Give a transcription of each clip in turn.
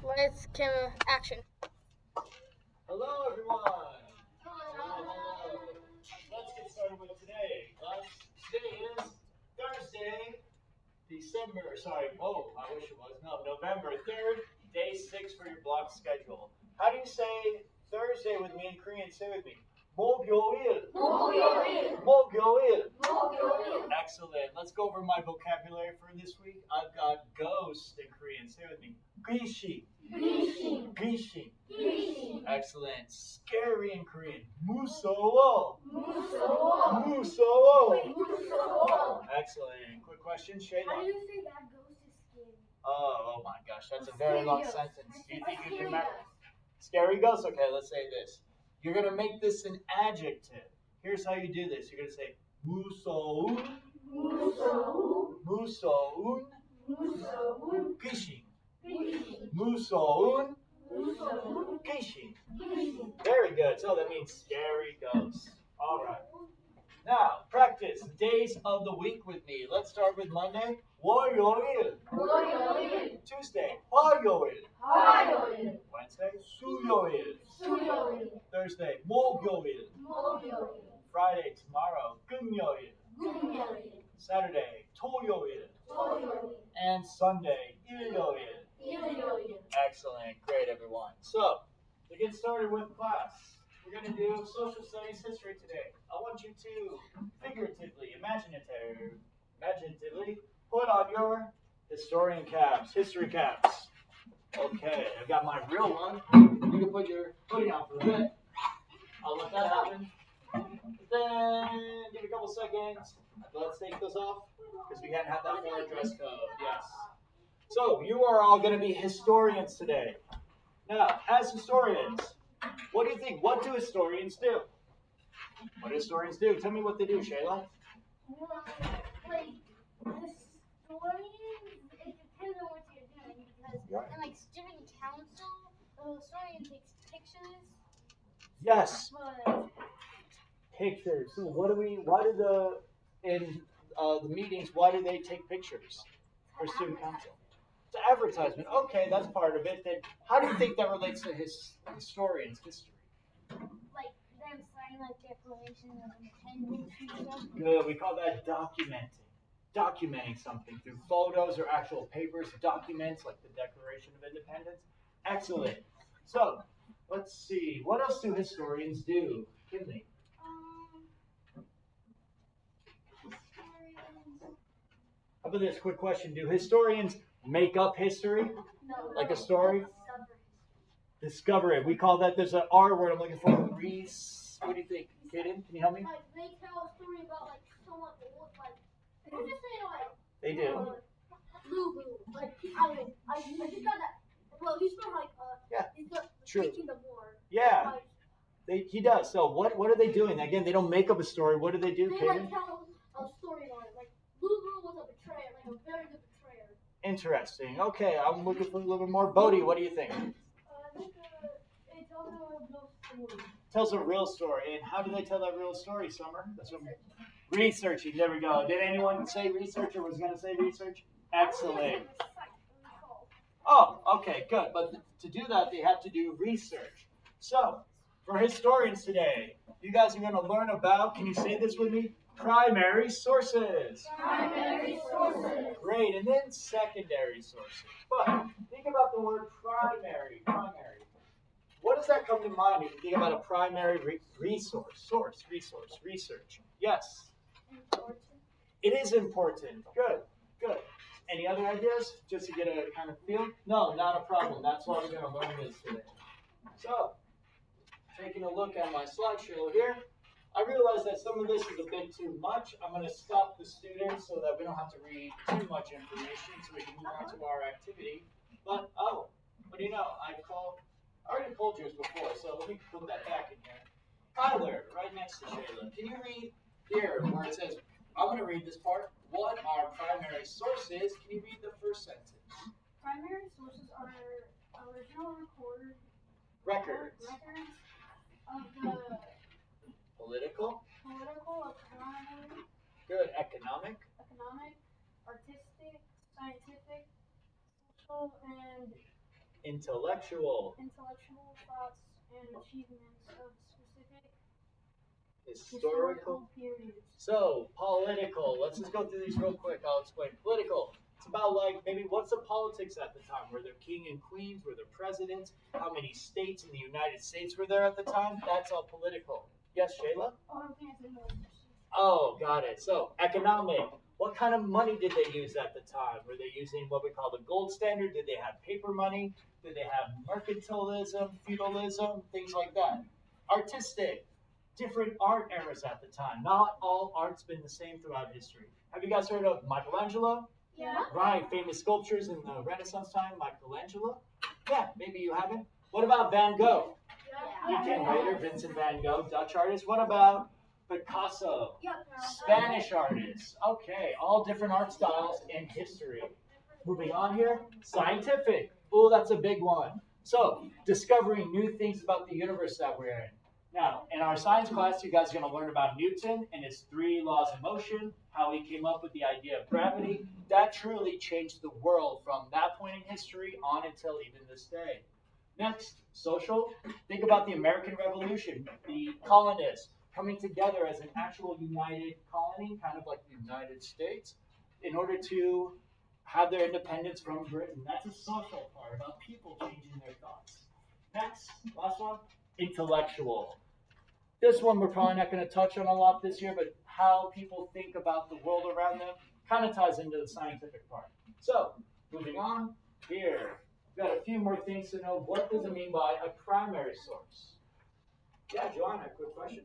Let's camera action. Hello, everyone. Hello. Let's get started with today, class. Today is Thursday, November 3rd, day 6 for your block schedule. How do you say Thursday with me in Korean? Say with me. 목요일. 목요일. Excellent. Let's go over my vocabulary for this week. I've got ghost in Korean. Say with me. 귀신. Excellent. Scary in Korean. 무서워. Excellent. Quick question, Shayla. How do you say that ghost is scary? Oh my gosh, that's a very long sentence. Do you think you can remember? Scary ghost? Okay, let's say this. You're going to make this an adjective. Here's how you do this. You're going to say 무서운 귀신. 무서운 귀신. Very good. So that means scary ghost. All right. Now, practice days of the week with me. Let's start with Monday. 월요일. Tuesday. 화요일. Wednesday. 수요일. Thursday. 목요일. Friday. Tomorrow. 금요일. Saturday. 토요일. And Sunday. 일요일. Excellent. Great, everyone. So, to get started with class, we're going to do social studies history today. I want you to figuratively, imaginatively put on your historian caps, history caps. Okay, I've got my real one. You can put your hoodie on for a bit. I'll let that happen. Then, give it a couple seconds. Let's take those off because we can't have that for our dress code. Yes. So, you are all going to be historians today. Now, as historians, what do you think? What do historians do? What do historians do? Tell me what they do, Shayla. Like, historians, it depends on what you're doing, because in, like, student council, the historian takes pictures. Yes, But pictures. So in the meetings, why do they take pictures for student council? To advertisement. Okay, that's part of it. Then how do you think that relates to historians' history? like them signing like declarations of independence and stuff. Good. We call that documenting. Documenting something through photos or actual papers, documents like the Declaration of Independence. Excellent. So, let's see. What else do historians do? Kinley? How about this quick question? Do historians make up history? No, like a story? Discover it. We call that, there's an R word I'm looking for. What do you think? Kaden, can you help me? Like, they tell a story about, like, someone old, like, let's just say, like, They do. Lubu. Like, I just got that. Well, he's from, like, he's the Kingdom War. Yeah. Like, He does. So what are they doing? Again, they don't make up a story. What do they do, they, like, Kaden? tell a story on it. Like, Lubu was a betrayer, like, a very good betrayer. Interesting. Okay, I'm looking for a little bit more. Bodhi, what do you think? I think it tells a real story. Tells a real story. And how do they tell that real story, Summer? That's what researching. There we go. Did anyone say research or was going to say research? Excellent. Oh, okay, good. But to do that, they have to do research. So, for historians today, you guys are going to learn about, can you say this with me? Primary sources. Great. And then secondary sources. But think about the word primary. What does that come to mind if you think about a primary resource? Research. Yes. Important. It is important. Good. Any other ideas? Just to get a kind of feel? No, not a problem. That's why we're going to learn this today. So, taking a look at my slideshow here, I realize that some of this is a bit too much. I'm going to stop the students so that we don't have to read too much information so we can move on to our activity. But, what do you know? I already pulled yours before, so let me put that back in here. Tyler, right next to Shayla, can you read here where it says, I'm going to read this part. What are primary sources? Can you read the first sentence? Primary sources are original Records. of the Political. economic, Good. Economic. artistic, scientific, social, and Intellectual. Intellectual thoughts and achievements of specific Historical. periods. So, political. Let's just go through these real quick. I'll explain. Political. It's about like maybe what's the politics at the time? Were there king and queens? Were there presidents? How many states in the United States were there at the time? That's all political. Yes, Shayla? Oh, got it. So, economic. What kind of money did they use at the time? Were they using what we call the gold standard? Did they have paper money? Did they have mercantilism, feudalism, things like that? Artistic. Different art eras at the time. Not all art's been the same throughout history. Have you guys heard of Michelangelo? Yeah. Right, famous sculptures in the Renaissance time, Michelangelo? Yeah, maybe you haven't. What about Van Gogh? You can later, Vincent Van Gogh, Dutch artist. What about Picasso? Spanish artists. Okay, all different art styles in history. Moving on here, scientific. Oh, that's a big one. So, discovering new things about the universe that we're in. Now, in our science class, you guys are going to learn about Newton and his 3 laws of motion, how he came up with the idea of gravity. That truly changed the world from that point in history on until even this day. Next, social. Think about the American Revolution, the colonists coming together as an actual united colony, kind of like the United States, in order to have their independence from Britain. That's a social part, about people changing their thoughts. Next, last one, intellectual. This one we're probably not going to touch on a lot this year, but how people think about the world around them kind of ties into the scientific part. So, moving on, here, we've got a few more things to know. What does it mean by a primary source? Yeah, Joanna, quick question.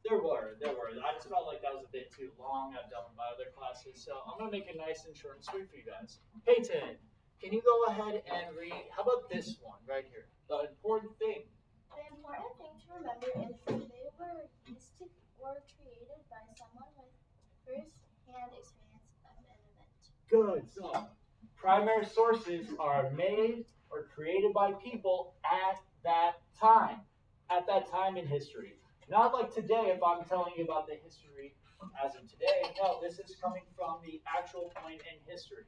There were. I just felt like that was a bit too long. I've done my other classes, so I'm going to make it nice and short and sweet for you guys. Peyton, can you go ahead and read, how about this one right here? The important thing. The important thing to remember is that they were used to or created by someone with first-hand experience of an event. Good. So, primary sources are made or created by people at that time in history. Not like today, if I'm telling you about the history as of today. No, this is coming from the actual point in history.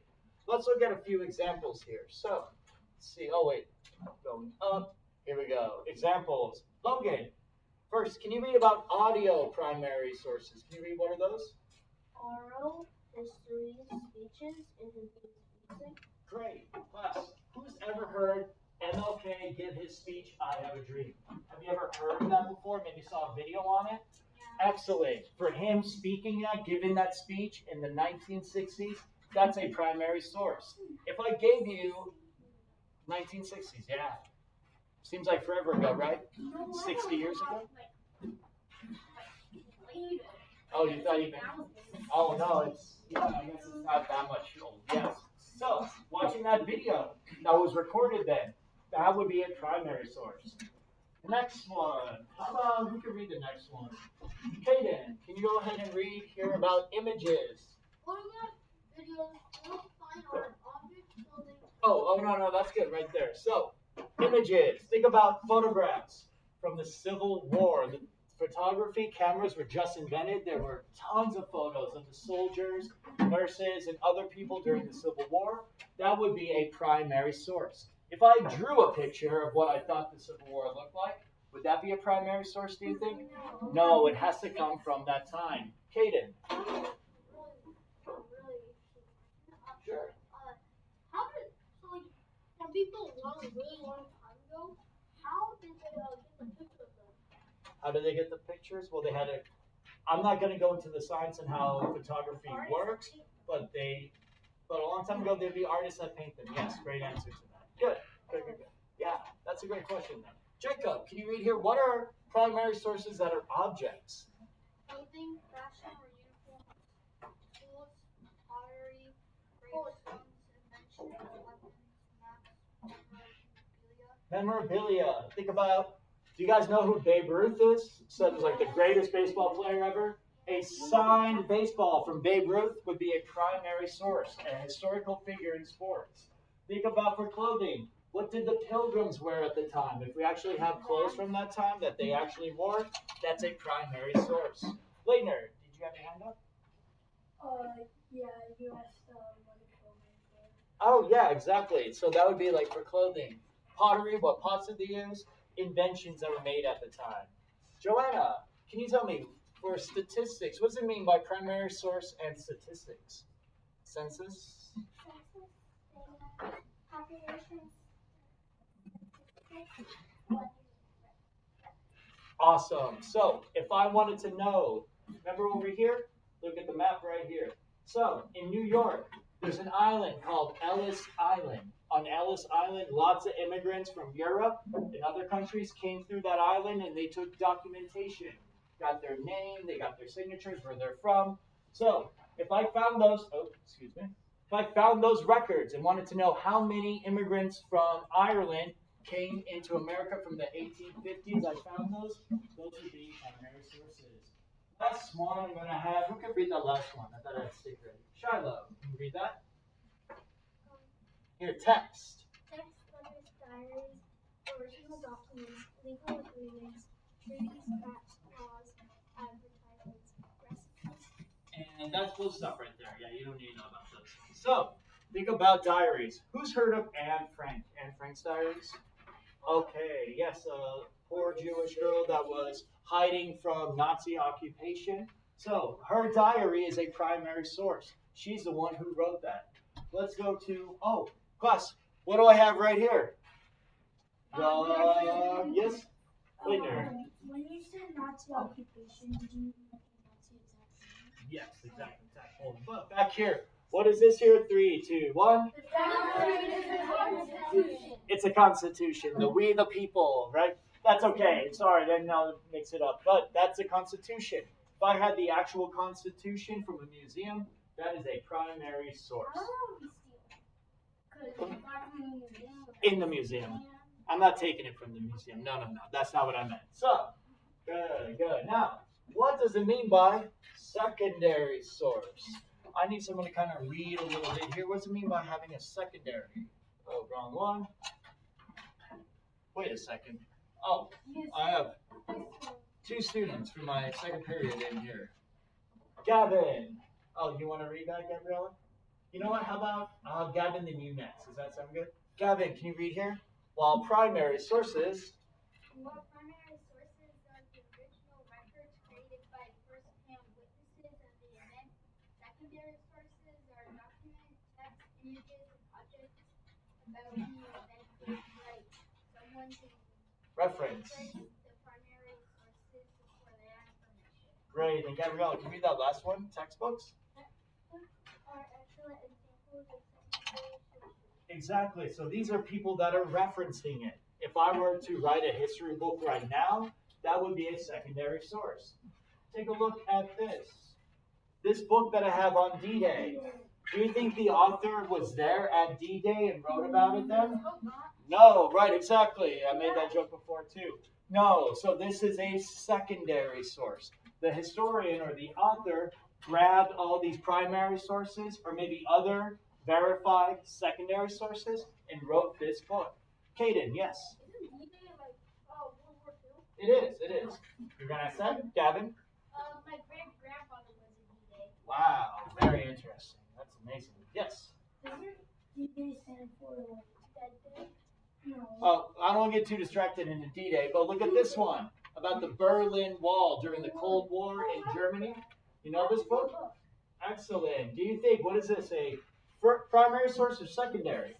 Let's look at a few examples here. So, let's see. Oh, wait. Going up. Here we go. Examples. Logan, first, can you read about audio primary sources? Can you read what are those? Oral histories, speeches, interviews, music. Great. Class, who's ever heard MLK give his speech, I Have a Dream? Have you ever heard of that before? Maybe saw a video on it? Yeah. Excellent. For him speaking that, giving that speech in the 1960s, that's a primary source. If I gave you 1960s, yeah. Seems like forever ago, right? 60 years ago? Oh, you thought even... Oh, no, it's... Yeah, I guess it's not that much old. Yes. So, watching that video that was recorded then, that would be a primary source. Next one. How about, who can read the next one? Kaden, can you go ahead and read here about images? Oh, no, that's good right there. So, images. Think about photographs from the Civil War. The photography cameras were just invented. There were tons of photos of the soldiers, nurses, and other people during the Civil War. That would be a primary source. If I drew a picture of what I thought the Civil War looked like, would that be a primary source, do you think? No, it has to come from that time. Kaden. Sure. From people a really long time ago, how did they get the picture of them? How did they get the pictures? Well, they had a... I'm not going to go into the science and how photography works, but a long time ago, there'd be artists that paint them. Yes, great answer to that. Good. Yeah, that's a great question then. Jacob, can you read here? What are primary sources that are objects? Clothing, fashion, or uniform, tools, pottery, gravestones, inventions, weapons, maps, memorabilia. Think about, do you guys know who Babe Ruth is? Said was like the greatest baseball player ever. A signed baseball from Babe Ruth would be a primary source, a historical figure in sports. Think about for clothing. What did the Pilgrims wear at the time? If we actually have clothes from that time that they actually wore, that's a primary source. Leitner, did you have your hand up? Yeah, you asked what the film is. Oh, yeah, exactly. So that would be like for clothing. Pottery, what pots did they use? Inventions that were made at the time. Joanna, can you tell me, for statistics, what does it mean by primary source and statistics? Census? Census data, population statistics, what Awesome. So if I wanted to know, remember over here? Look at the map right here. So in New York, there's an island called Ellis Island. On Ellis Island, lots of immigrants from Europe and other countries came through that island and they took documentation. Got their name, they got their signatures, where they're from. So if I found those, if I found those records and wanted to know how many immigrants from Ireland came into America from the 1850s, I found those. Those would be primary sources. Last one I'm going to have, who could read that last one? I thought I had to stick ready. Shiloh, can you read that? Here, text. text, letters, diaries, original documents, legal agreements, treaties, facts, laws, advertisements, recipes. And that's cool stuff right there. Yeah, you don't need to know about those. So, think about diaries. Who's heard of Anne Frank? Anne Frank's diaries? Okay, yes, a poor Jewish girl that was hiding from Nazi occupation. So her diary is a primary source. She's the one who wrote that. Let's go to, class, what do I have right here? Yes? Later. When you said Nazi occupation, did you mean Nazi exactly? Yes, exactly. Hold on. Back here. What is this here? 3, 2, 1. It's a constitution. The we the people, right? That's okay. Sorry, I didn't mix it up. But that's a constitution. If I had the actual constitution from a museum, that is a primary source. In the museum. I'm not taking it from the museum. No. That's not what I meant. So, good. Now, what does it mean by secondary source? I need someone to kind of read a little bit here. What does it mean by having a secondary? Oh, wrong one. Wait a second. Oh, I have 2 students for my second period in here. Gavin. Oh, you want to read that, Gabriella? You know what? How about Gavin, then you next. Does that sound good? Gavin, can you read here? While primary sources. Well, primary sources are the original records created by first-hand witnesses of the event. Secondary sources are documents, text, images, and objects about when the event took place. Someone can Reference. the primary sources for their information. Great. And Gabriella, can you read that last one? Textbooks? Are excellent examples of secondary sources. Exactly. So these are people that are referencing it. If I were to write a history book right now, that would be a secondary source. Take a look at this. This book that I have on D-Day. Do you think the author was there at D-Day and wrote about it then? No, right, exactly. I made that joke before too. No, so this is a secondary source. The historian or the author grabbed all these primary sources or maybe other verified secondary sources and wrote this book. Caden, yes. Isn't D-Day like World War II? It is. You're gonna say, Gavin? My great-grandfather was in D-Day. Wow, very interesting. That's amazing. Yes. Doesn't D-Day stand for Dead Day? No. Oh, I don't want to get too distracted into D-Day, but look at this one about the Berlin Wall during the Cold War in Germany. You know this book? Excellent. Do you think, what is this, a primary source or secondary?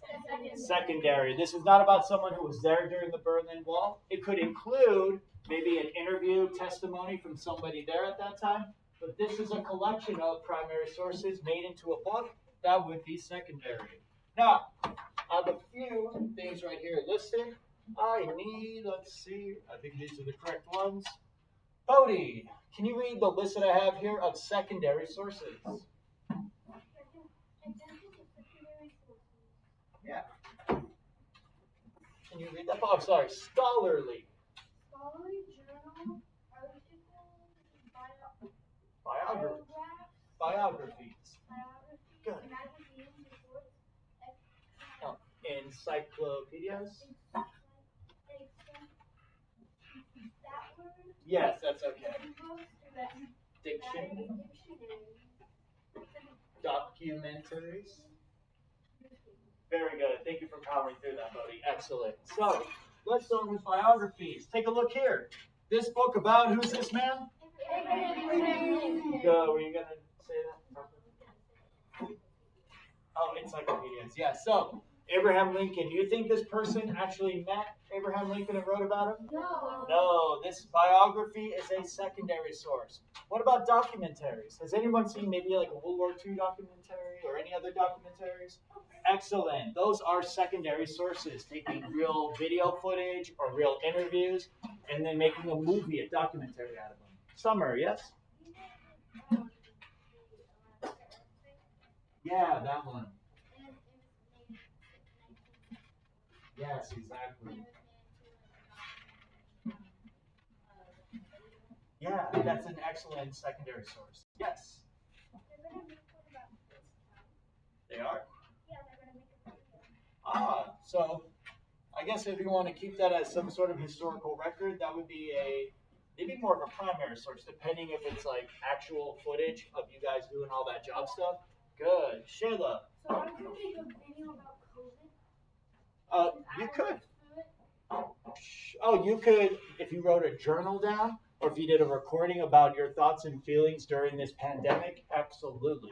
Secondary. This is not about someone who was there during the Berlin Wall. It could include maybe an interview, testimony from somebody there at that time, but this is a collection of primary sources made into a book. That would be secondary. Now, I have a few things right here listed. Let's see, I think these are the correct ones. Bodie, can you read the list that I have here of secondary sources? Yeah. Can you read that? Oh, sorry. Scholarly. Scholarly journal, articles, Biographies. biographies, Good. magazines, reports, Encyclopedias. that word, Yes, that's okay. dictionary, Diction. Documentaries. Very good. Thank you for powering through that, Bodie. Excellent. So let's start with biographies. Take a look here. This book about who's this man? Go. Were you gonna say that? Oh, encyclopedias. Yeah. So Abraham Lincoln. Do you think this person actually met Abraham Lincoln and wrote about him? No. No. This biography is a secondary source. What about documentaries? Has anyone seen maybe like a World War II documentary or any other documentaries? Excellent. Those are secondary sources, taking real video footage or real interviews and then making a movie, a documentary out of them. Summer, yes? Yeah, that one. Yes, exactly. Yeah, that's an excellent secondary source. Yes. They are? Ah, so I guess if you want to keep that as some sort of historical record, that would be maybe more of a primary source, depending if it's like actual footage of you guys doing all that job stuff. Good. Shayla. So I could make a video about COVID. You could. Oh, you could, if you wrote a journal down, or if you did a recording about your thoughts and feelings during this pandemic, absolutely.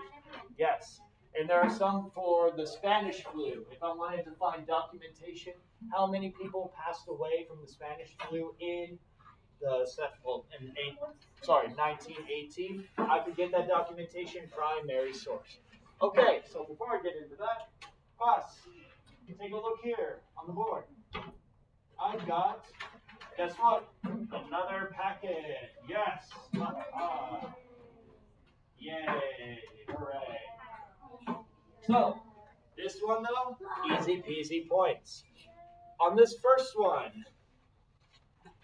Yes. And there are some for the Spanish flu. If I wanted to find documentation, how many people passed away from the Spanish flu in 1918, I could get that documentation, primary source. Okay, so before I get into that, class, you take a look here on the board. I've got, guess what? Another packet. Yes. Yay. Hooray. So, this one though, easy peasy points. On this first one,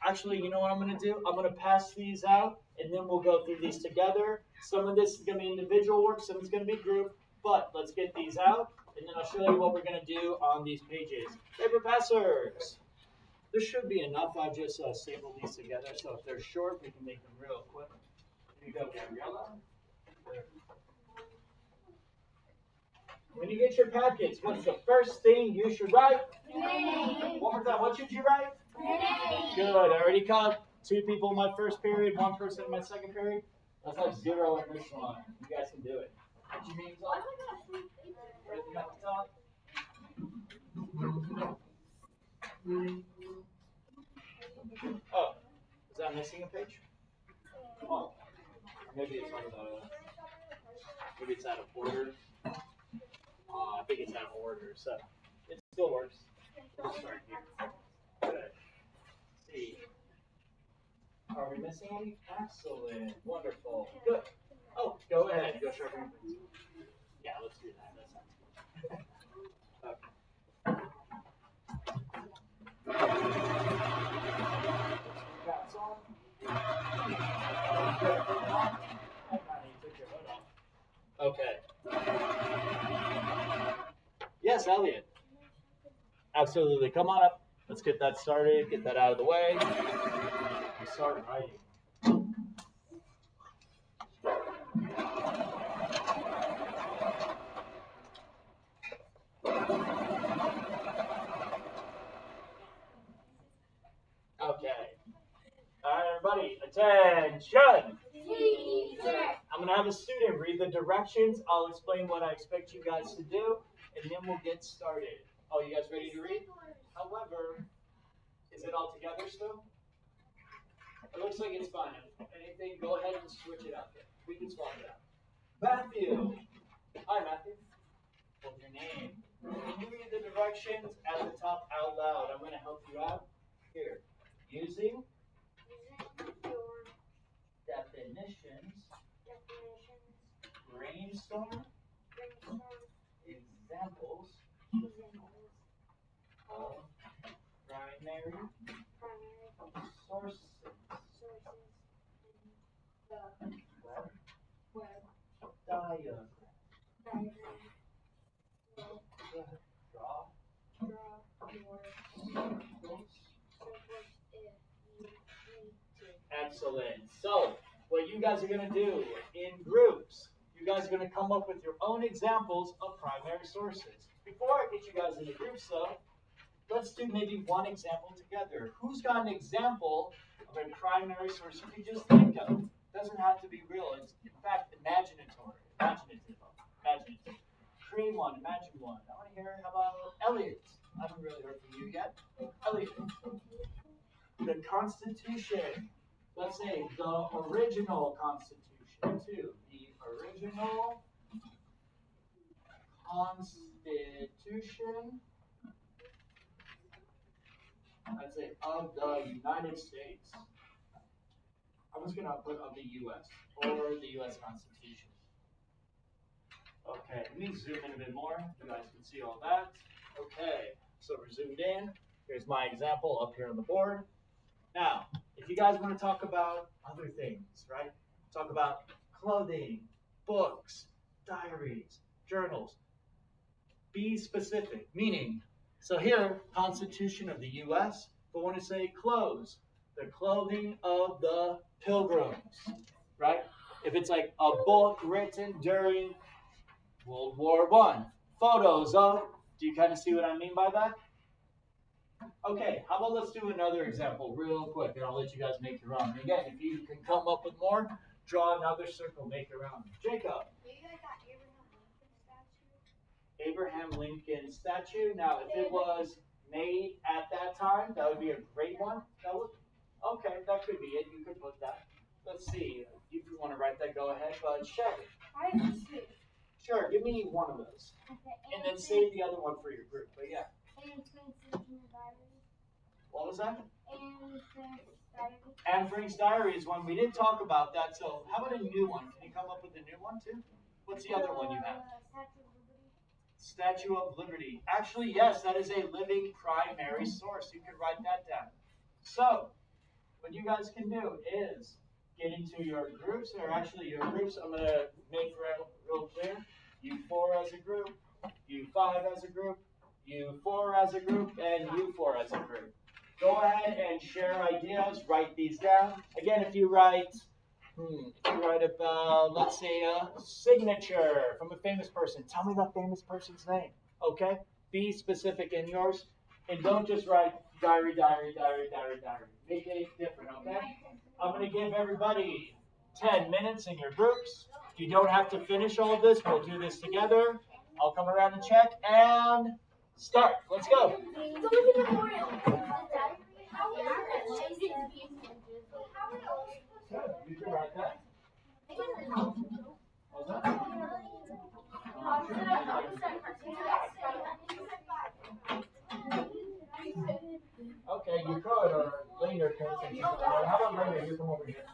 actually, you know what I'm going to do? I'm going to pass these out, and then we'll go through these together. Some of this is going to be individual work, some is going to be group, but let's get these out, and then I'll show you what we're going to do on these pages. Paper passers. There should be enough. I've just stapled these together, so if they're short, we can make them real quick. Here you go, Gabriella. When you get your packets, what's the first thing you should write? Name. One more time, what should you write? Name. Good. I already caught 2 people in my first period, 1 person in my second period. That's like 0 in this one. You guys can do it. Put your names on. Everything at the top. Oh, is that missing a page? Oh, maybe it's on maybe it's out of order. I think it's out of order, so it still works. We'll start here. Good. See. Are we missing any? Excellent. Wonderful. Good. Oh, go ahead. Go sharpen your pencil. Yeah, let's do that. That sounds good. Caps on. Okay. Yes, Elliot. Absolutely. Come on up. Let's get that started. Get that out of the way. We start writing. Okay. All right, everybody. Attention. I'm going to have a student read the directions. I'll explain what I expect you guys to do, and then we'll get started. Oh, you guys ready to read? However, is it all together still? It looks like it's fine. If anything, go ahead and switch it up. We can swap it out. Matthew. Hi, Matthew. What's your name? Can you read the directions at the top out loud? I'm going to help you out. Here. Using Your definitions. Brainstorm. Examples of primary sources. Web diagram. Draw Excellent. So, what you guys are going to do in groups, you guys are going to come up with your own examples of primary sources. Before I get you guys into groups though, let's do maybe one example together. Who's got an example of a primary source you can just think of? It doesn't have to be real. It's in fact imaginative. Create one, imagine one. I want to hear how about Elliot. I haven't really heard from you yet. Elliot. The Constitution. Let's say the original Constitution too. The original Constitution, I'd say, of the United States. I'm just going to put of the U.S. or the U.S. Constitution. Okay, let me zoom in a bit more. You guys can see all that. Okay, so we're zoomed in. Here's my example up here on the board. Now, if you guys want to talk about other things, right? Talk about clothing, books, diaries, journals. Be specific, meaning, so here, Constitution of the U.S., but I want to say clothes, the clothing of the Pilgrims, right? If it's like a book written during World War I, photos of, do you kind of see what I mean by that? Okay, how about let's do another example real quick, and I'll let you guys make your own. And again, if you can come up with more, draw another circle, make your own. Jacob. Abraham Lincoln statue. Now, if it was made at that time, that would be a great one. Okay, that could be it. You could put that. Let's see. If you want to write that, go ahead. But Shelly. Sure, give me one of those. And then save the other one for your group. But yeah. What was that? Anne Frank's Diary is one. We didn't talk about that. So how about a new one? Can you come up with a new one too? What's the other one you have? Statue of Liberty. Actually, yes, that is a living primary source. You can write that down. So, what you guys can do is get into your groups, or actually your groups, I'm going to make real clear. U4 as a group, U5 as a group, U4 as a group, and U4 as a group. Go ahead and share ideas, write these down. Again, if you write about, let's say, a signature from a famous person, tell me that famous person's name, okay? Be specific in yours, and don't just write diary. Make it different, okay? I'm going to give everybody 10 minutes in your groups. You don't have to finish all of this. We'll do this together. I'll come around and check, and start. Let's go. You can write that. Okay, you could, or later pay attention. How about later? You come over here.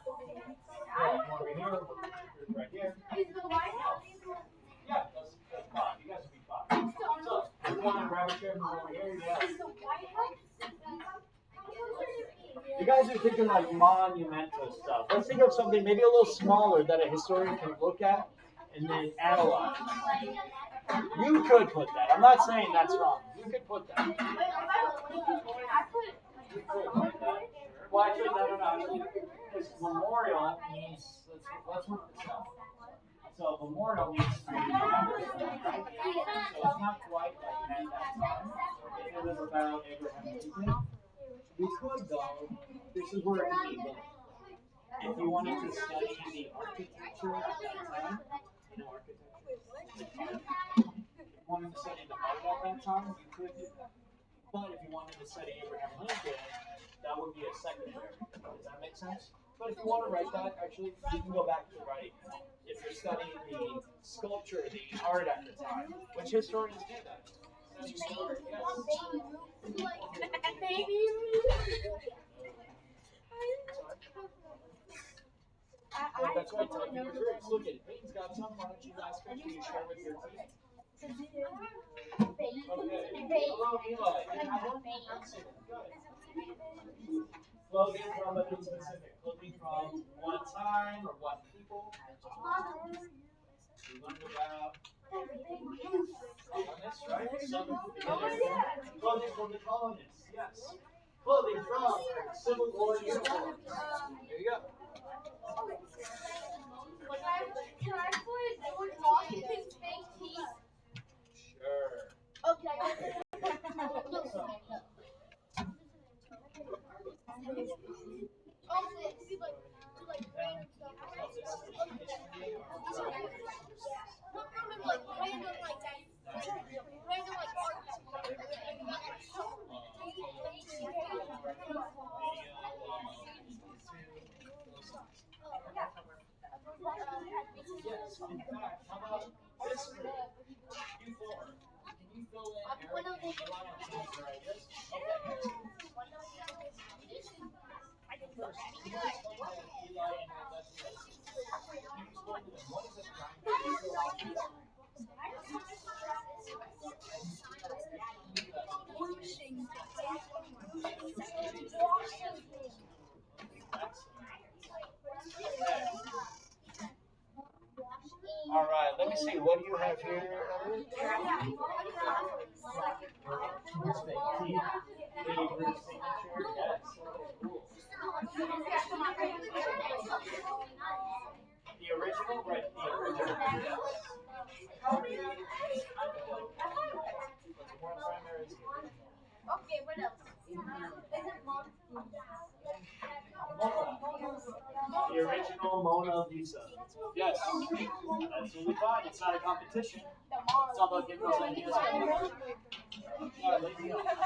Yeah, come over here. Right here. Yeah, that's fine. You guys will be fine. So, you want to grab a chair and move over here? Yeah. You guys are thinking like monumental stuff. Let's think of something maybe a little smaller that a historian can look at and then analyze. You could put that. I'm not saying that's wrong. You could put that. Well, actually, no. Because memorial means, let's work this out. So memorial means to remember, right? So it's not quite like at that time. If it was about Abraham Lincoln, we could though. This is where it could be. If you wanted to study the architecture at that time, architecture. If you wanted to study the art at that time, you could do that. But if you wanted to study Abraham Lincoln, that would be a secondary. Does that make sense? But if you want to write that, actually, you can go back to writing. If you're studying the sculpture, the art at the time, which historians do that. Yes. That's why I tell you your groups. Look at it. Peyton's got some. Why don't you guys quickly share with your team? Okay. Hello, Eli. Clothing from a specific. Clothing from one time or one people. We learned about colonists, right? Clothing from the colonists, yes. Clothing from Civil War uniforms. There you go. Can I put wood walk in his fake teeth? Sure. Okay. Yes, in fact, how about this group? You four. Can you fill in Eric and Eli on some of your ideas? Okay. First, can you explain how Eli and your lesson is? Can you explain to them what is a prime? All right, let me see. What do you have here, Elliot? Favorite signature? Yes. Cool. The original, right? The original. More primary is the original. Okay, what else? Is it The original Mona Lisa. Yes. Absolutely fine. It's not a competition. It's all about getting those ideas out. Yeah, leave me alone. That's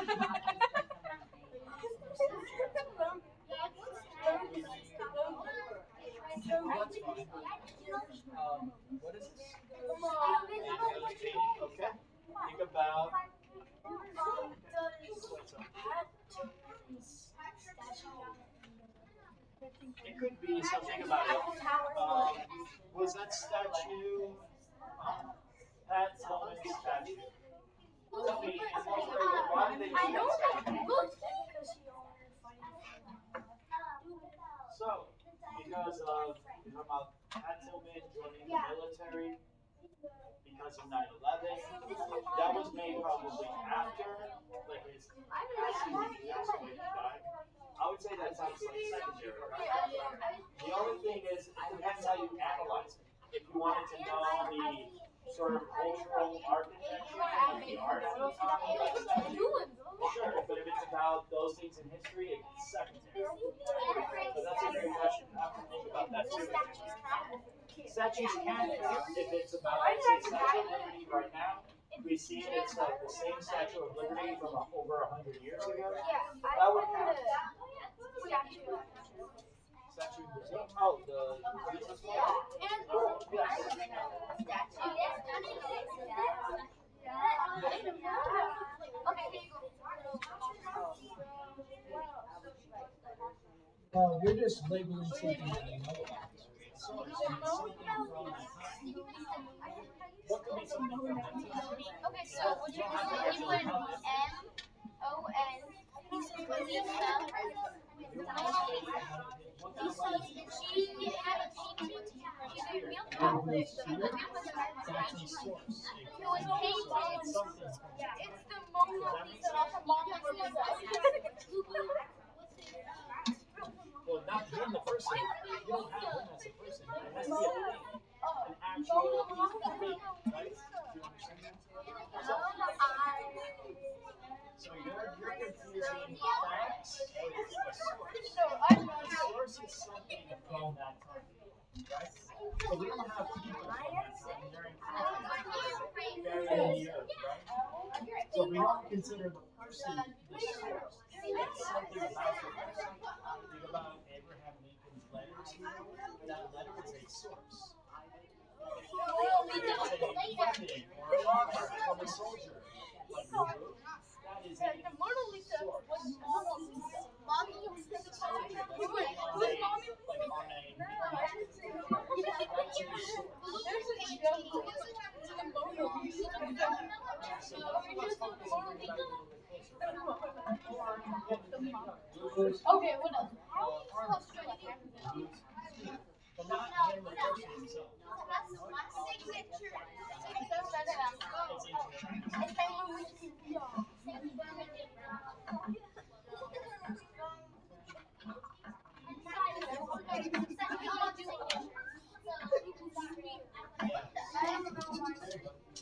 fine. What is this? Okay. Think about. It could be something about it. Was that statue Pat Tillman's statue? Tell me, why did they do that statue? So, because of about Pat Tillman joining the military because of 9/11, that was made probably after, like his passing when he passed away, he died. I would say that sounds like secondary. The only thing is, it depends how you analyze it. If you wanted to know the sort of cultural architecture and the art at the time, sure, but if it's about those things in history, it's secondary. But that's a great question. You have to think about that too. Statues can, if it's about, say, Statue of Liberty right now, we see it, it's like the same Statue of Liberty from over 100 years ago. That would count. Statue of Brazil? Oh, the Jesus one? Oh, yes. We're just labeling something that I know about. So it's something from that time. What could be something from that time? Okay, so would you put M-O-N Lisa? She had a painting. She did real It's actually source. It was painted. It's the Mona Lisa. Mona Lisa. Well, not him, the person. You don't have him as a person. It has to be a thing. An actual thing, right? Do you understand that? So you're confusing facts with a source. A source is something from that time, right? So we don't have people from that time. They're in buried in the earth, right? So we don't consider the person the source. It's something about the person. Think about Abraham Lincoln's letters here. That letter is a source. It's a weapon or a armor from a soldier. Like that is a The Mona Lisa source. was Mona Lisa. Mona Lisa. Who's Mommy? Like on a There's a joke. The Mona Lisa. so let's focus on bringing it back a little bit closer. Okay, what else? How are you supposed to do that? But not him, the person himself.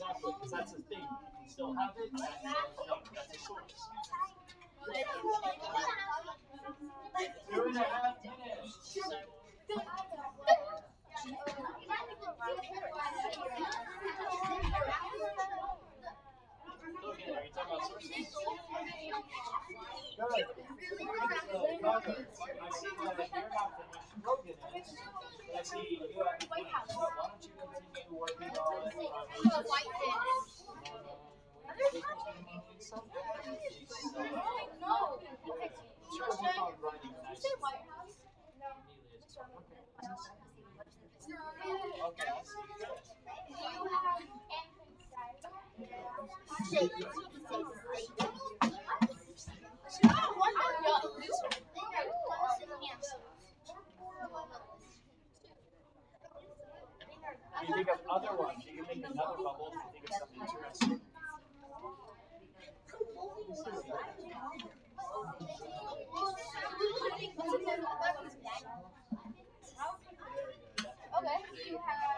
Exactly, because that's the thing. You can still have it as Trevor, I see that you're not finished Logan is. I see you have the Queen. So why don't you continue working on The white fish. Try to work on writing nice. Okay, I see. You think of other ones. You can make another bubble if you think of something interesting. Okay, you have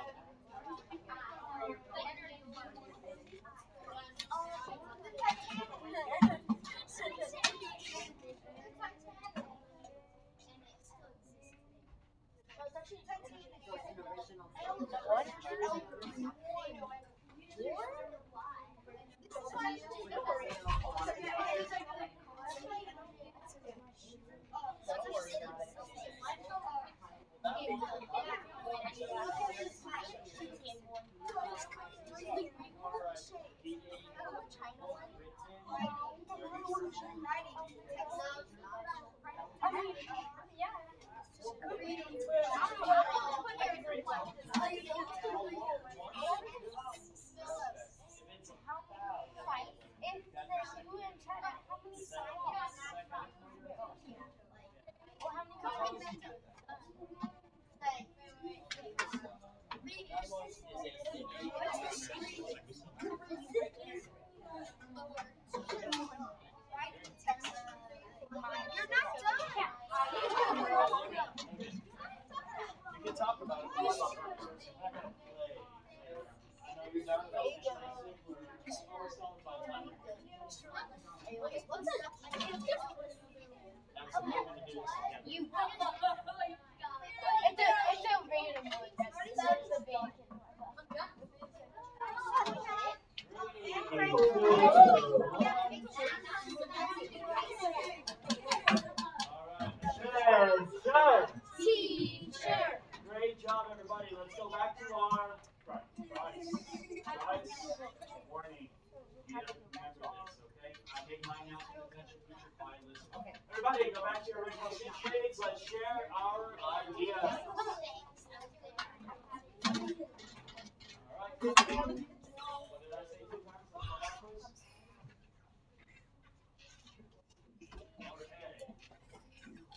You can talk about it. I'm not gonna play. I know you're done. you. It's a random one. That's the bacon. Teacher. Great job, everybody. Let's go back to our price warning. You have to remember this, okay? I make mine now for attention future file list. Everybody, go back to your original sheet shades. Let's share our ideas. All right. What did I say 2 times?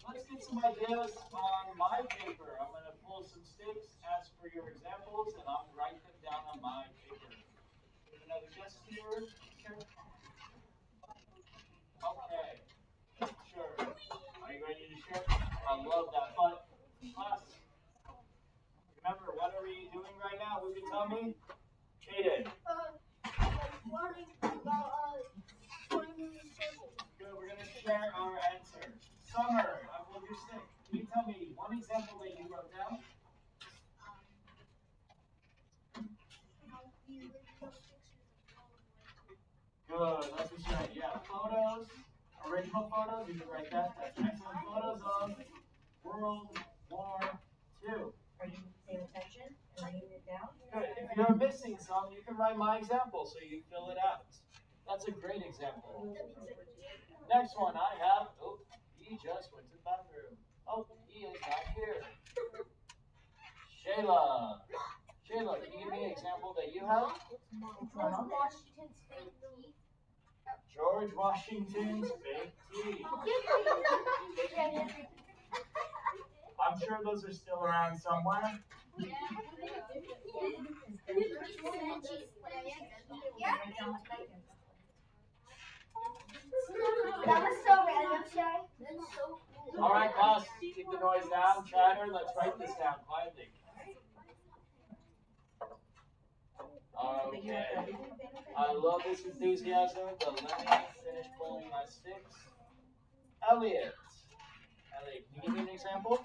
Let's get some ideas on my paper. I'm going to pull some sticks, ask for your examples, and I'll write them down on my paper. Another guest here? Okay. Sure. Are you ready to share? I love that. But, class, remember, what are we doing right now? Who can tell me? Aiden. Learning about Good. We're going to share our answers. Summer, I will your stick. Can you tell me one example that you wrote down? Good, that's what's right. Yeah, photos, original photos, you can write that. That's excellent photos of World War II. Are you paying attention and writing it down? Good. If you're missing some, you can write my example so you fill it out. That's a great example. Next one I have, oh, he just went to the bathroom. Oh, he is not here. Shayla. Shayla, can you give me an example that you have? Washington's fake tea. George Washington's fake tea. I'm sure those are still around somewhere. That was so random, Shay. That's so cool. All right, class, keep the noise down. Chatter, let's write this down quietly. Okay. I love this enthusiasm, but let me finish pulling my sticks. Elliot. Elliot, can you give me an example?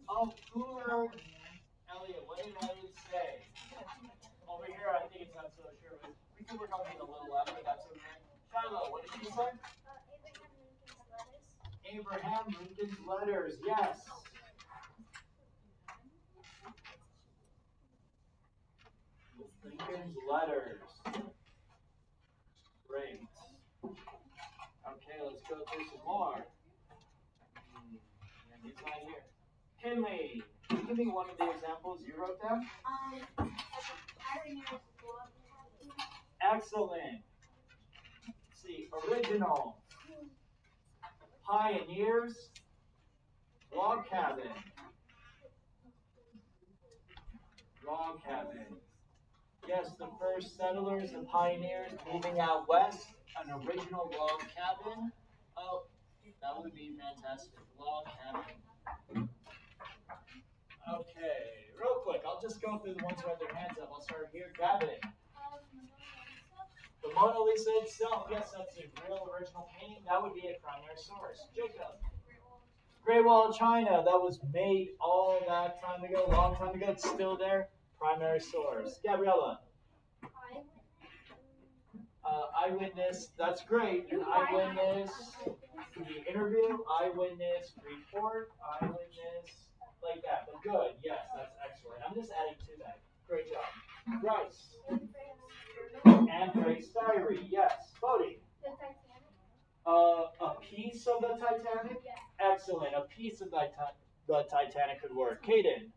Oh, cooler. Elliot, what did Elliot say? Over here, I think it's not so sure. We can work on it a little after that. Abraham Lincoln's letters. Yes. Lincoln's letters. Great. Okay, let's go through some more. And he's not here. Kinley, can you give me one of the examples you wrote down? Excellent. Let's see, original. Pioneers. Log cabin. Log cabin. Yes, the first settlers and pioneers moving out west, an original log cabin. Oh, that would be fantastic. Log cabin. Okay, real quick, I'll just go through the ones who have their hands up. I'll start here. Gavin. The Mona Lisa itself, yes, that's a real original painting. That would be a primary source. Jacob. Great Wall of China, that was made all that time ago, long time ago. It's still there. Primary source. Gabriella. Eyewitness, that's great. An eyewitness, the interview, eyewitness, report, eyewitness, like that. But good, yes, that's excellent. I'm just adding to that. Great job. Bryce. And Drake's diary, yes. Bodie. A piece of the Titanic? Excellent. A piece of the Titanic could work. Caden.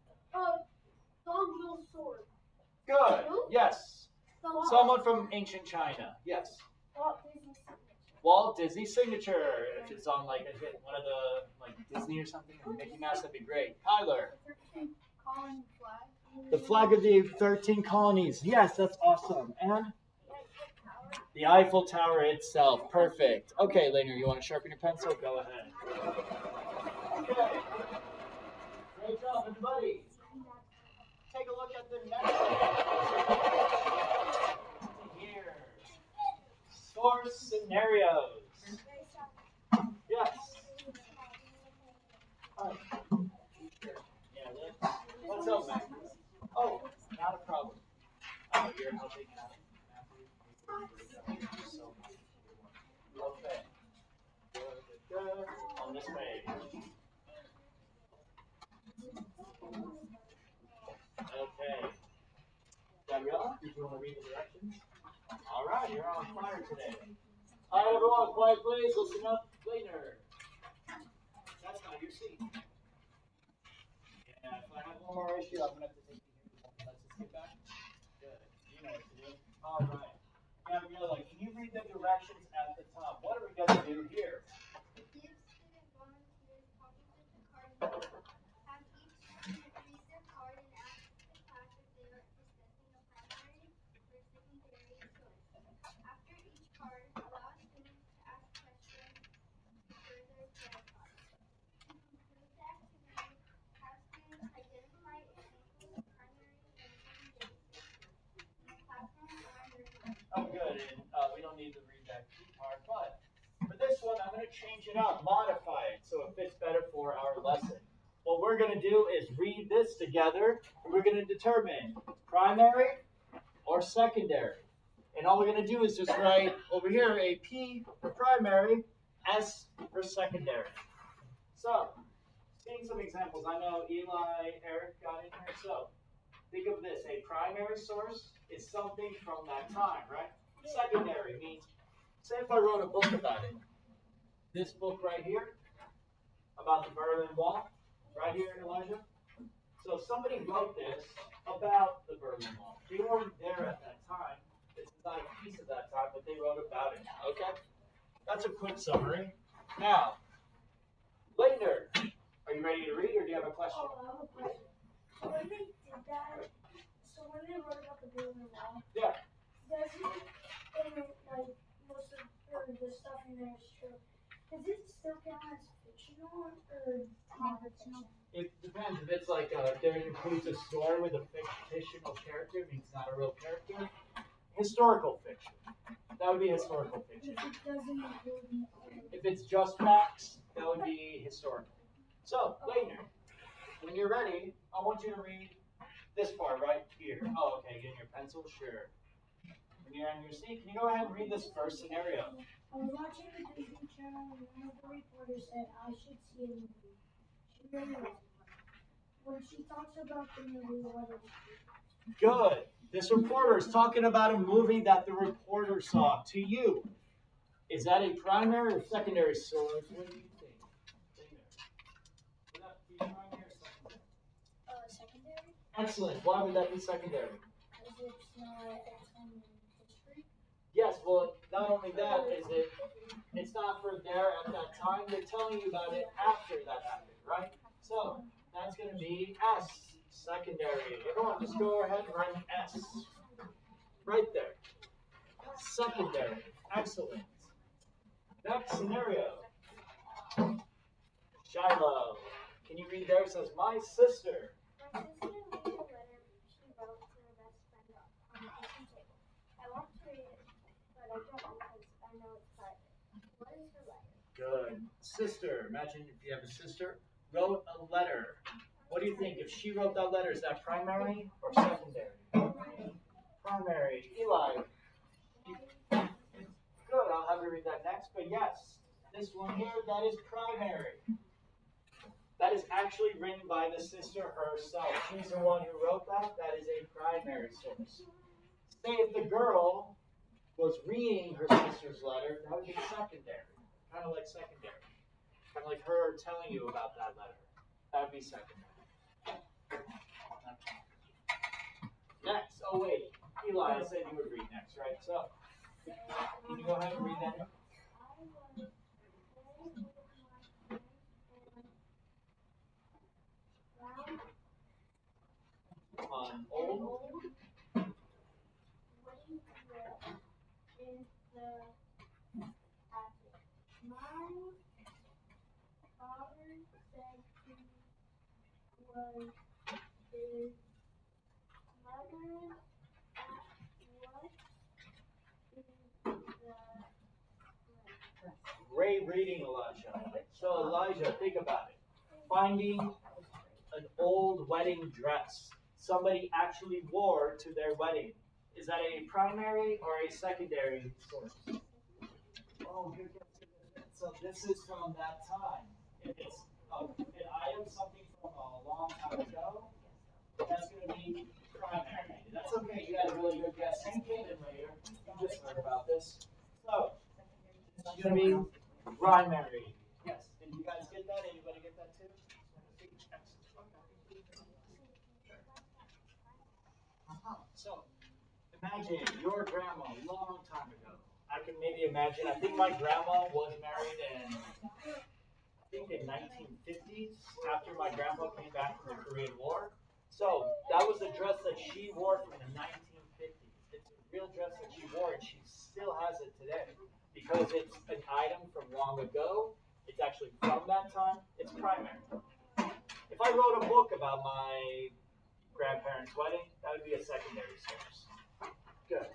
Dong's sword. Good. Yes. Someone from ancient China. Yes. Walt Disney signature. If it's on like one of the Disney or something, or Mickey Mouse, that'd be great. Tyler. The flag of the 13 colonies. Yes, that's awesome. And the Eiffel Tower itself. Perfect. Okay, Lainer, you want to sharpen your pencil? Go ahead. Okay. Great job, everybody. Take a look at the next one. Here. Source scenarios. Yes. Yeah, let's help Max. Oh, not a problem. You're helping out. Okay. Good. On this page. Okay. Gabriella, did you want to read the directions? All right, you're on fire today. All right, everyone, quiet please. Listen up. Later. That's not your seat. Yeah, if I have one more issue, I'm going to have to take you here. Let's just get back. Good. You know what to do. All right. Gabriella, can you read the directions at the top? What are we going to do here? Give student volunteers copies of the card. Have each student read their card and ask the class if they are discussing a primary or secondary source. After each card, allow students to ask questions to further clarify. To conclude the activity, have students identify examples of primary and secondary sources in the classroom or on their phone. Oh, good. And we don't need to read that key part, but for this one, I'm going to change it up, modify it so it fits better for our lesson. What we're going to do is read this together, and we're going to determine primary or secondary. And all we're going to do is just write over here a P for primary, S for secondary. So, seeing some examples, I know Eli, Eric got in here. So, think of this, a primary source is something from that time, right? Secondary means, say if I wrote a book about it. This book right here, about the Berlin Wall, right here, Elijah. So somebody wrote this about the Berlin Wall. They weren't there at that time. It's not a piece of that time, but they wrote about it. Okay? That's a quick summary. Now, Lander, are you ready to read, or do you have a question? I have a question. So when they did that, so when they wrote about the Berlin Wall, Yeah. does it, and like most of the stuff in there is true, does it still count as fictional or non-fictional? It depends. If it's like there includes a story with a fictional character, means not a real character. Historical fiction. That would be historical fiction. If it doesn't include If it's just facts, that would be historical. So, Lainer, when you're ready, I want you to read this part right here. Oh, okay. Getting your pencil? Sure. When you're on your seat, can you go ahead and read this first scenario? I was watching the Disney Channel and one of the reporters said I should see a movie. She really was. When she talks about the movie, what is it? Good. This reporter is talking about a movie that the reporter saw. To you, is that a primary or secondary source? What do you think? Would that be primary or secondary? Secondary? Excellent. Why would that be secondary? Because it's not in history. Yes, well, not only that, it's not for there at that time. They're telling you about it after that happened, right? So that's going to be S, secondary. Everyone, just go ahead and write an S. Right there. Secondary. Excellent. Next scenario. Shiloh. Can you read there? It says, my sister. My sister read a letter she wrote to her best friend on the kitchen table. I want to read it, but I don't because I know it's private. What is her letter? Good. Sister. Imagine if you have a sister. Wrote a letter. What do you think? If she wrote that letter, is that primary or secondary? Primary. Eli. Good. I'll have you read that next. But yes, this one here, that is primary. That is actually written by the sister herself. She's the one who wrote that. That is a primary source. Say if the girl was reading her sister's letter, that would be secondary. Kind of like secondary. Kind of like her telling you about that letter. That would be secondary. Next. Oh, wait. Eli, I said you would read next, right? So, can you go ahead and read that? On old. In the attic. My father said he was his mother at what is the Great reading, Elijah. So, Elijah, think about it. Finding an old wedding dress somebody actually wore to their wedding. Is that a primary or a secondary source? Oh, good. So this is from that time. If it's an item, something from a long time ago, that's going to be primary. That's okay. You got a really good guess. Same came in later. You just heard about this. So it's going to be primary. Yes. Did you guys get that? Anybody get that too? So, imagine your grandma a long time ago. I can maybe imagine, I think my grandma was married in 1950s, after my grandpa came back from the Korean War. So, that was a dress that she wore from the 1950s. It's a real dress that she wore, and she still has it today. Because it's an item from long ago, it's actually from that time, it's primary. If I wrote a book about my grandparents' wedding, that would be a secondary source. Good.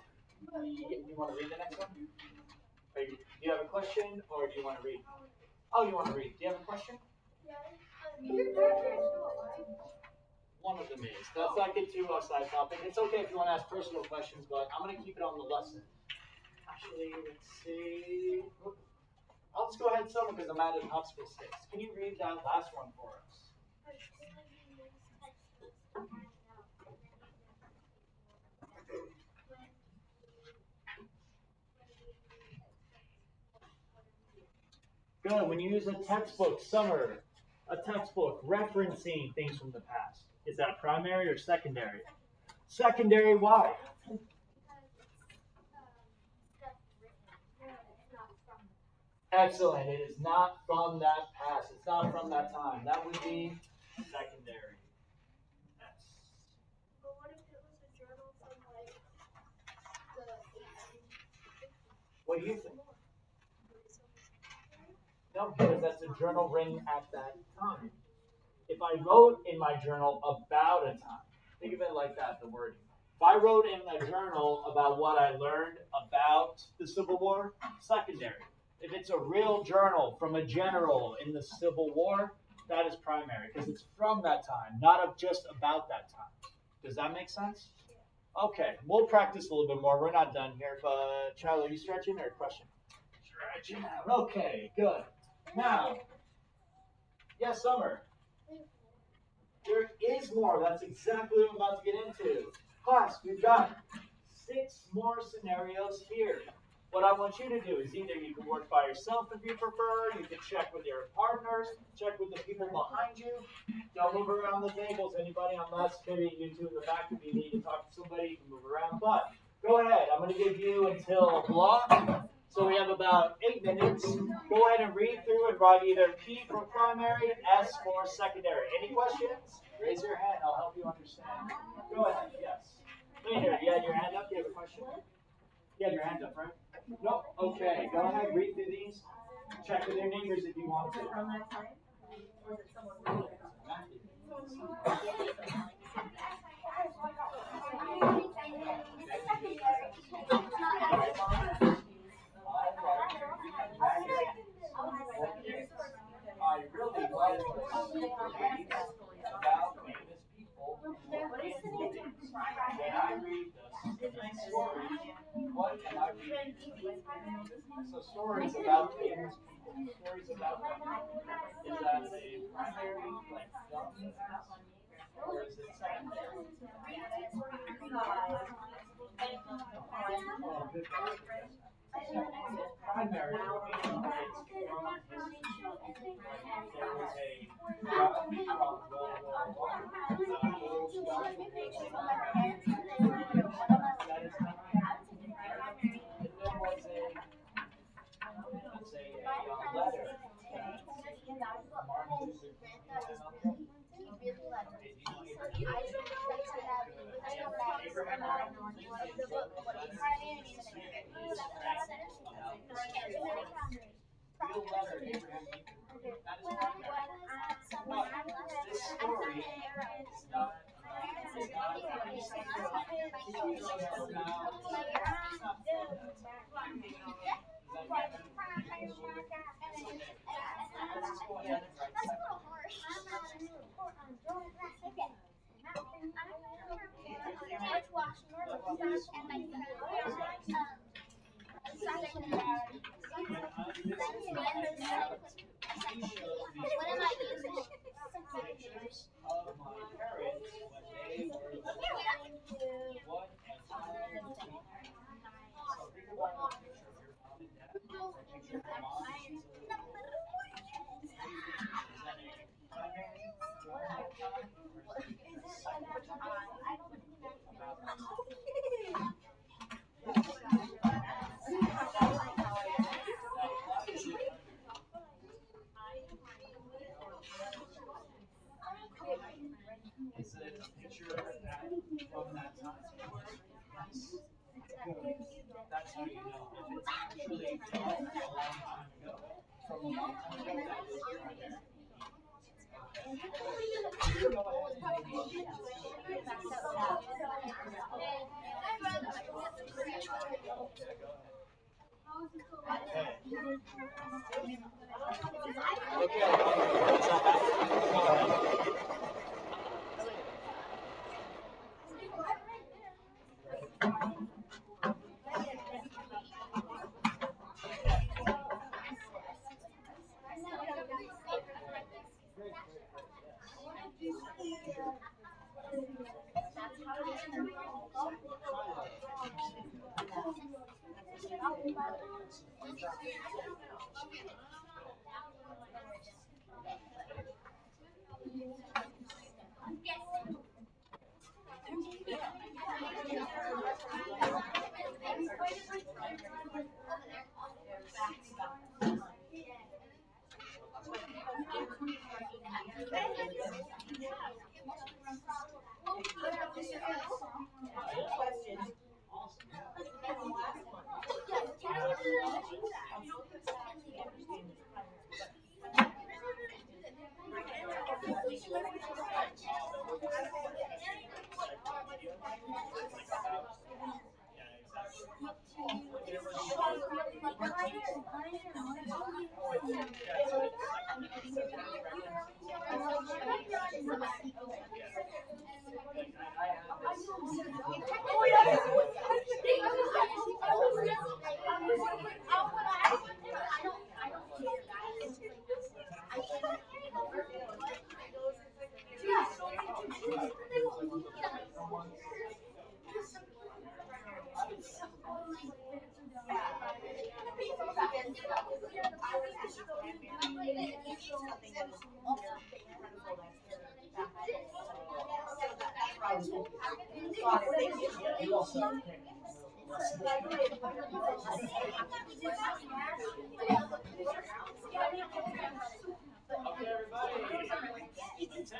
You want to read the next one? Do you have a question, or do you want to read? Oh, you want to read. Do you have a question? your grandparents still alive? One of them is. Let's not get too outside topic. It's okay if you want to ask personal questions, but I'm going to keep it on the lesson. Actually, let's see. I'll just go ahead and sum it because I'm at an obstacle 6. Can you read that last one for us? Good. When you use a textbook, summer, a textbook referencing things from the past, is that primary or secondary? Secondary, why? Excellent. It is not from that past. It's not from that time. That would be secondary. Yes. But what if it was a journal from like the 1850s? What do you think? No, because that's a journal written at that time. If I wrote in my journal about a time, think of it like that, the wording. If I wrote in a journal about what I learned about the Civil War, secondary. If it's a real journal from a general in the Civil War, that is primary, because it's from that time, not just about that time. Does that make sense? Okay, we'll practice a little bit more. We're not done here, but Charlie, are you stretching or question? Stretching out. Okay, good. Now, yes, Summer. There is more. That's exactly what I'm about to get into. Class, we've got 6 more scenarios here. What I want you to do is either you can work by yourself if you prefer, you can check with your partners, check with the people behind you. Don't move around the tables. Anybody on that spinning, you two in the back, if you need to talk to somebody, you can move around. But go ahead. I'm going to give you until a block. So we have about 8 minutes. Go ahead and read through and write either P for primary, S for secondary. Any questions? Raise your hand. I'll help you understand. Go ahead. Yes. Let me hear it. You had your hand up. You have a question? You had your hand up, right? No? Okay. Go ahead. Read through these. Check with your neighbors if you want to. From that time? Or is it someone reading it? I really like about famous people in movies. When I read the stories, what can I read? So stories about famous people, stories about them. Is that a primary, like film, or is it secondary? Oh, good. Primary would be it's from history. There was a drug from World War I. That is primary. And there was a letter that Martin Luther King had. This story is not pictures of my parents when they were little. What a time to be. So think about a picture of your mom and dad. A picture of your mom when she's a little girl. Is that a primary during that time, or is it a secondary? Is it a picture of that from that time? Yes. Good. That's how you know. If it's actually from a long time ago, from a long time ago, that is primary. You go ahead and okay. something that is also incredible that's their background. So that's where I was thought it. Thank you. You're welcome. Okay, everybody. Attention.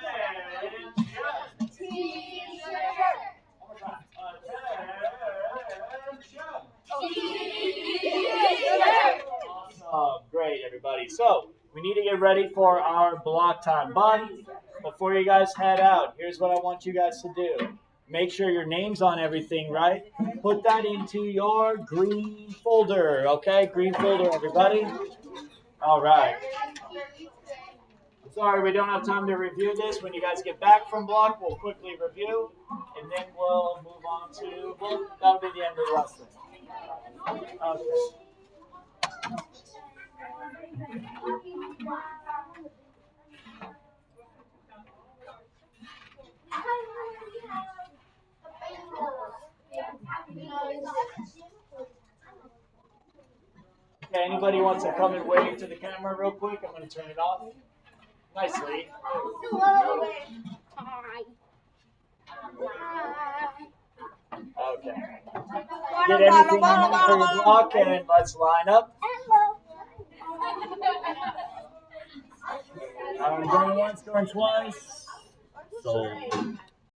One more time. Attention. Awesome. Great, everybody. So, we need to get ready for our block time. But before you guys head out, here's what I want you guys to do. Make sure your name's on everything, right? Put that into your green folder, okay? Green folder, everybody. All right. Sorry, we don't have time to review this. When you guys get back from block, we'll quickly review, and then we'll move on to, well, that'll be the end of the lesson. Okay. Okay, anybody wants to come and wave to the camera real quick? I'm going to turn it off. Nicely. Okay. Get anything you need for your block, and let's line up. Going once, going twice. Sold.